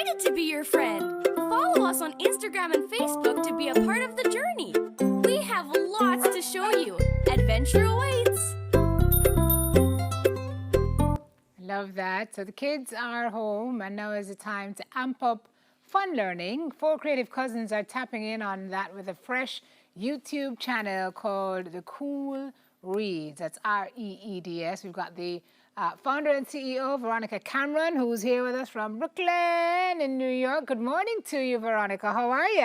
excited to be your friend. Follow us on Instagram and Facebook to be a part of the journey. We have lots to show you. Adventure awaits. Love that. So the kids are home and now is the time to amp up fun learning. 4 creative cousins are tapping in on that with a fresh YouTube channel called The Cool Reads. That's R-E-E-D-S. We've got the founder and CEO, Veronica Cameron, who's here with us from Brooklyn in New York. Good morning to you, Veronica. How are you?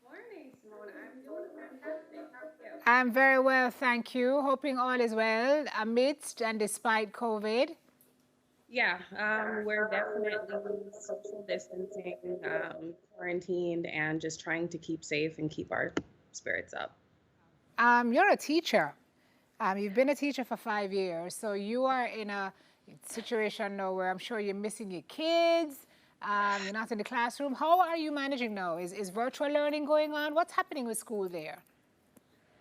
Morning, Simone. I'm doing fantastic. How are you? I'm very well, thank you. Hoping all is well amidst and despite COVID. Yeah, we're definitely social distancing, quarantined, and just trying to keep safe and keep our spirits up. You're a teacher. You've been a teacher for 5 years, so you are in a situation now where I'm sure you're missing your kids. You're not in the classroom. How are you managing now? Is virtual learning going on? What's happening with school there?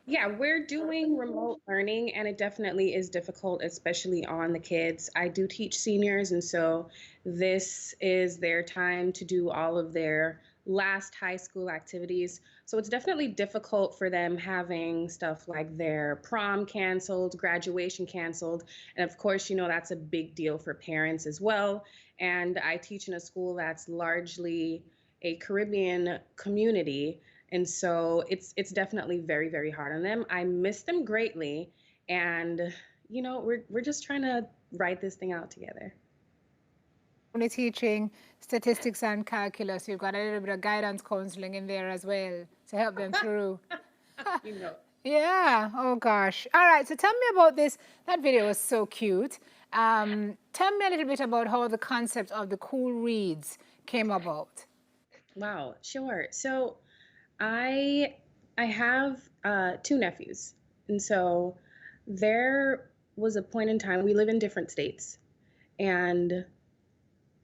Yeah, we're doing remote learning, and it definitely is difficult, especially on the kids. I do teach seniors, and so this is their time to do all of their last high school activities. So it's definitely difficult for them having stuff like their prom canceled, graduation canceled. And of course, you know, that's a big deal for parents as well. And I teach in a school that's largely a Caribbean community. And so it's definitely very, very hard on them. I miss them greatly. And, you know, we're just trying to write this thing out together. Only teaching statistics and calculus. You've got a little bit of guidance counseling in there as well to help them through. You know. Yeah, oh gosh. All right, so tell me about this. That video was so cute. Tell me a little bit about how the concept of the Cool Reads came about. Wow, sure. So I have 2 nephews. And so there was a point in time, we live in different states, and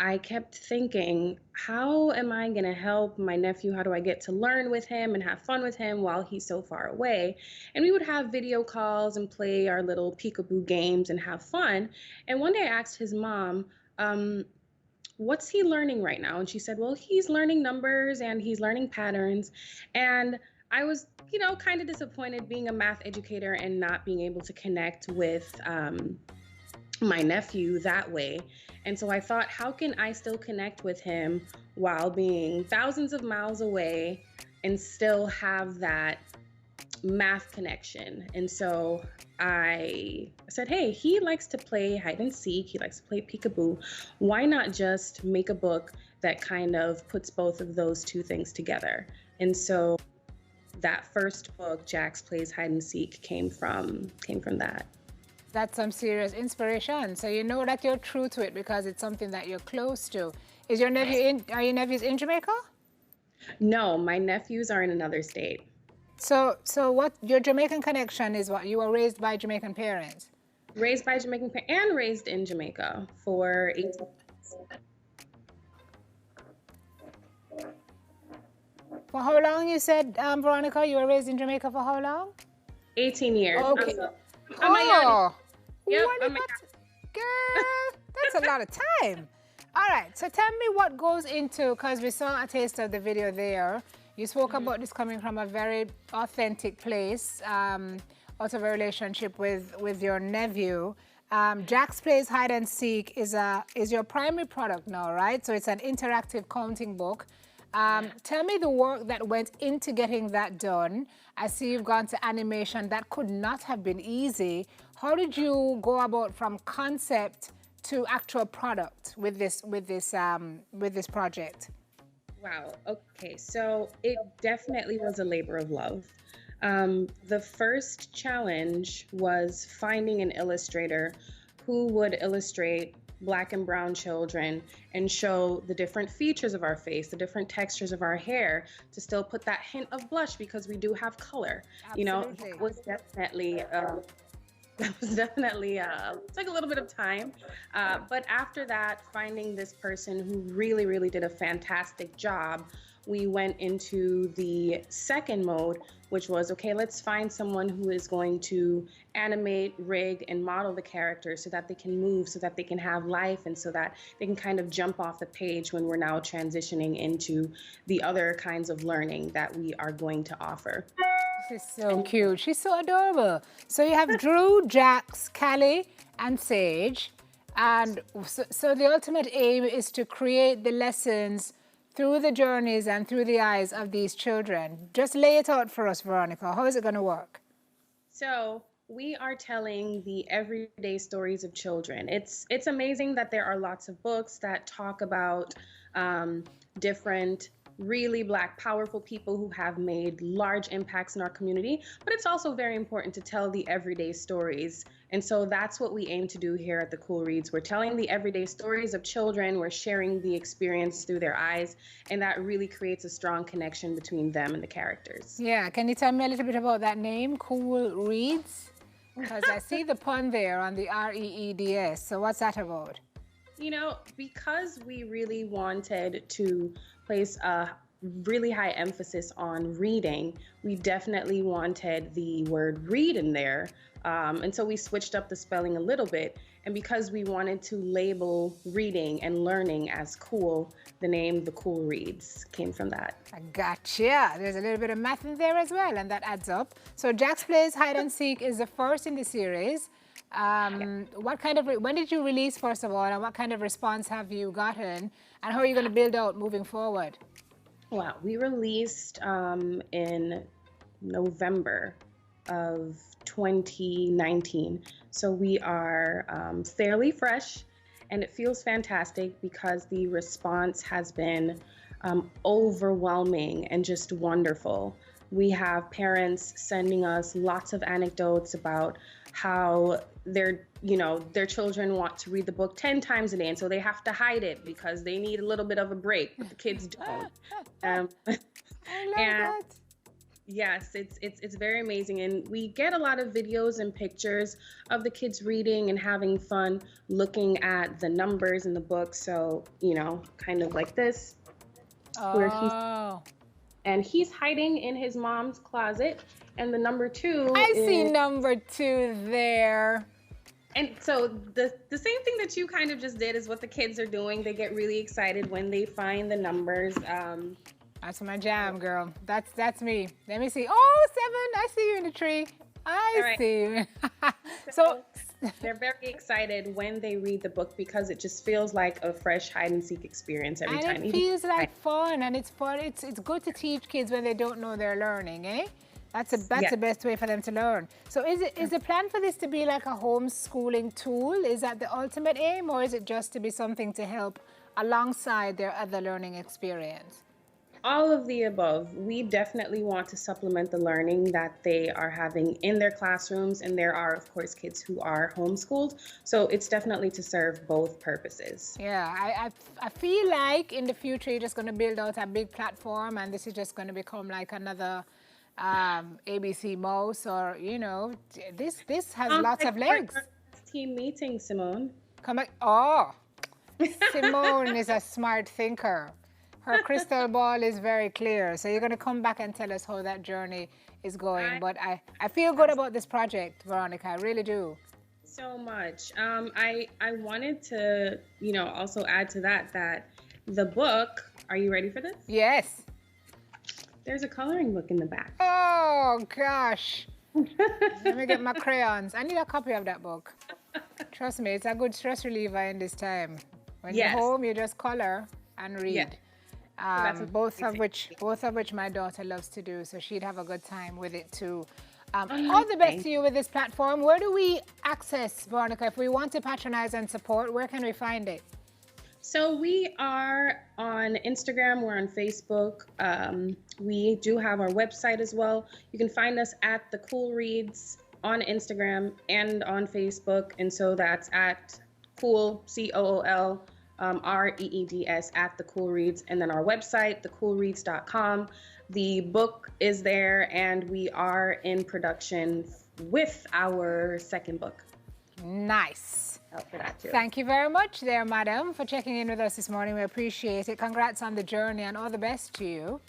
I kept thinking, how am I going to help my nephew? How do I get to learn with him and have fun with him while he's so far away? And we would have video calls and play our little peekaboo games and have fun. And one day I asked his mom, what's he learning right now? And she said, well, he's learning numbers and he's learning patterns. And I was, you know, kind of disappointed being a math educator and not being able to connect with my nephew that way. And so I thought, how can I still connect with him while being thousands of miles away and still have that math connection? And so I said, hey, he likes to play hide and seek. He likes to play peekaboo. Why not just make a book that kind of puts both of those two things together? And so that first book, Jax Plays Hide and Seek, came from that. That's some serious inspiration. So you know that you're true to it because it's something that you're close to. Is your nephew in, are your nephews in Jamaica? No, my nephews are in another state. So what your Jamaican connection is? What, you were raised by Jamaican parents? Raised by Jamaican parents and raised in Jamaica for 18 years. For how long you said, Veronica, you were raised in Jamaica for how long? 18 years. Okay. Oh, yep, girl, that's a lot of time. All right, so tell me what goes into, because we saw a taste of the video there. You spoke about this coming from a very authentic place, out of a relationship with your nephew. Jax Plays Hide and Seek is your primary product now, right? So it's an interactive counting book. Tell me the work that went into getting that done. I see you've gone to animation. That could not have been easy. How did you go about from concept to actual product with this project? Wow. Okay. So it definitely was a labor of love. The first challenge was finding an illustrator who would illustrate Black and brown children and show the different features of our face, the different textures of our hair, to still put that hint of blush because we do have color. Absolutely. You know, it was definitely took a little bit of time. But after that, finding this person who really, really did a fantastic job we went into the second mode, which was, okay, let's find someone who is going to animate, rig, and model the characters so that they can move, so that they can have life, and so that they can kind of jump off the page when we're now transitioning into the other kinds of learning that we are going to offer. This is so cute. She's so adorable. So you have Drew, Jax, Callie, and Sage. And so the ultimate aim is to create the lessons through the journeys and through the eyes of these children. Just lay it out for us, Veronica. How is it going to work? So we are telling the everyday stories of children. It's amazing that there are lots of books that talk about different really Black, powerful people who have made large impacts in our community, but it's also very important to tell the everyday stories. And so that's what we aim to do here at the Cool Reads. We're telling the everyday stories of children, we're sharing the experience through their eyes, and that really creates a strong connection between them and the characters. Yeah, can you tell me a little bit about that name, Cool Reads? Because I see the pun there on the R-E-E-D-S, so what's that about? You know, because we really wanted to place a really high emphasis on reading, we definitely wanted the word read in there. And so we switched up the spelling a little bit. And because we wanted to label reading and learning as cool, the name The Cool Reads came from that. I gotcha. There's a little bit of math in there as well, and that adds up. So Jax Plays Hide and Seek is the first in the series. What kind of, when did you release, first of all, and what kind of response have you gotten? And how are you going to build out moving forward? Wow, we released in November of 2019. So we are fairly fresh, and it feels fantastic because the response has been overwhelming and just wonderful. We have parents sending us lots of anecdotes about how their children want to read the book 10 times a day, and so they have to hide it because they need a little bit of a break, but the kids don't. I love that. Yes, it's very amazing, and we get a lot of videos and pictures of the kids reading and having fun looking at the numbers in the book. So, kind of like this, where he's hiding in his mom's closet, and the number 2 I see number 2 there. And so the same thing that you kind of just did is what the kids are doing. They get really excited when they find the numbers. That's my jam, girl. That's me. Let me see. Oh, 7. I see you in the tree. I see you. So they're very excited when they read the book because it just feels like a fresh hide and seek experience every time. And it feels like fun, and it's fun. It's good to teach kids when they don't know they're learning, eh? That's the best way for them to learn. So is the plan for this to be like a homeschooling tool? Is that the ultimate aim, or is it just to be something to help alongside their other learning experience? All of the above. We definitely want to supplement the learning that they are having in their classrooms, and there are, of course, kids who are homeschooled. So it's definitely to serve both purposes. Yeah, I feel like in the future you're just going to build out a big platform, and this is just going to become like another ABC Mouse, or this has lots of legs. Team meeting, Simone. Come back. Oh, Simone is a smart thinker. Her crystal ball is very clear. So you're going to come back and tell us how that journey is going. But I feel good about this project, Veronica. I really do. So much. I wanted to, also add to that the book, are you ready for this? Yes. There's a coloring book in the back. Oh, gosh. Let me get my crayons. I need a copy of that book. Trust me, it's a good stress reliever in this time. When you're home, you just color and read. Yeah. Both of which my daughter loves to do, so she'd have a good time with it too. All the best to you with this platform. Where do we access, Veronica, if we want to patronize and support? Where can we find it? So we are on Instagram, we're on Facebook. We do have our website as well. You can find us at The Cool Reads on Instagram and on Facebook. And so that's at Cool, COOL, REEDS, at The Cool Reads. And then our website, thecoolreads.com. The book is there, and we are in production with our second book. Nice. out for that too. Thank you very much there, madam, for checking in with us this morning. We appreciate it. Congrats on the journey and all the best to you.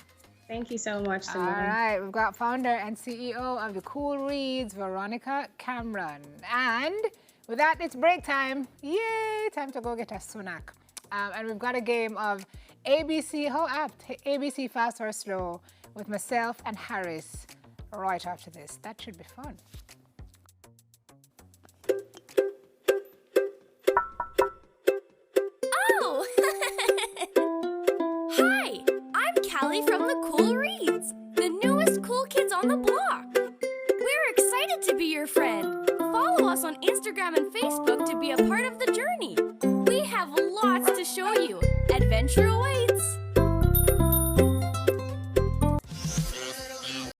Thank you so much, Simone. All right, we've got founder and CEO of the Cool Reads, Veronica Cameron. And with that, it's break time. Yay, time to go get a snack. And we've got a game of ABC, how apt, ABC Fast or Slow with myself and Harris right after this. That should be fun. Oh! Hi, I'm Callie from the Cool Reads, the newest cool kids on the block. We're excited to be your friend. Follow us on Instagram and Facebook to be a part of the journey. We have lots to show you. Adventure awaits.